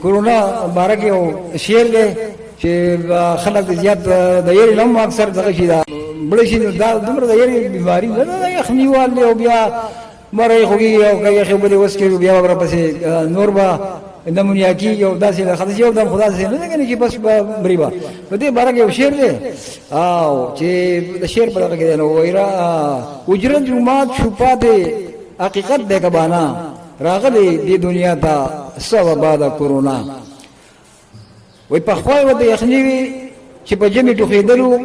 کورونا باره کې یو شعر دی چې خلک زیات د یاري لم اکثر دغه شي دا بل شي دا دومره د یاري بیماری نه ده یخني والي او بیا مړی خوږي او که یخې بلې وس کېږي بیا ورپسې نور به نمونیا کېږي او داسې خدای یو دم خدا داسې نه ده کنه چې بس مري به په دې باره کې یو شعر دی او چې د شعر په دغه کې دی نو وایي اجرت جومات شپا دی حقیقت دی که بانا راغلی دې دنیا ته سوه بعد کورونا وای پخوا یې ورته یخني وي چې په ژمي ټوخېدلو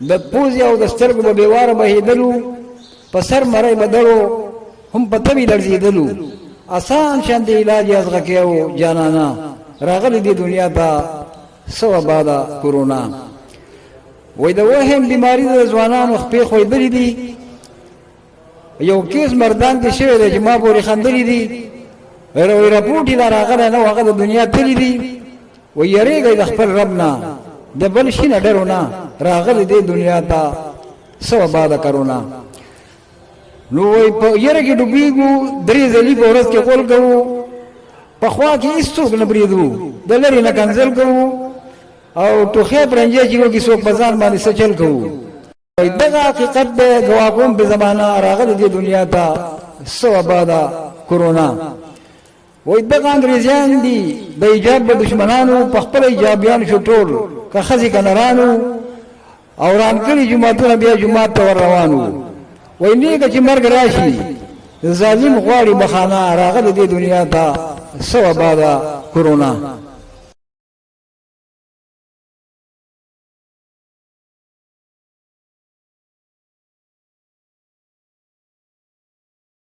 د پوزې او د سترګو به بېواره بهېدلو په سر مری بدلو هم په تبې لړزېدلو آسان شانتې علاج یې ازغکې او جانانا راغلی دې دنیا ته سوه بعد کورونا وای د وهم بیماري د ځوانانو خپې خوېدلې دي یو کیس مردان کې شوی دی چې ما پورې خندلې دي رپورټ یې دا راغلی نه و هغه د دنیا تللی دي وایي یریږئ د خپل رب نه د بل شي نه ډرو نه راغلی دی دنیا ته سوه بعد کرونا نو وایي په یره کې ډوبېږو درې ځلي په ورځ کې قول کوو پخوا کې هېڅوک نه برېدو د لرې نه کنځل کوو او ټوخې پرنجې چې وکړي څوک په ځان باندې څه چل کوو دغه حقیقت دی ګواه کوم په زمانه راغلی دی دنیا ته سوه بعد کورونا وای دغه انګریزیان دي د ایجاب به دشمنانو په خپل ایجابیان شو ټول که ښځې که نرانو او رام کړي جوماتونه بیا جومات ته ور روانو وای نیکه چې مرګ راشي ظالم غواړي بخانه راغلی دی دنیا ته سوه بعد کورونا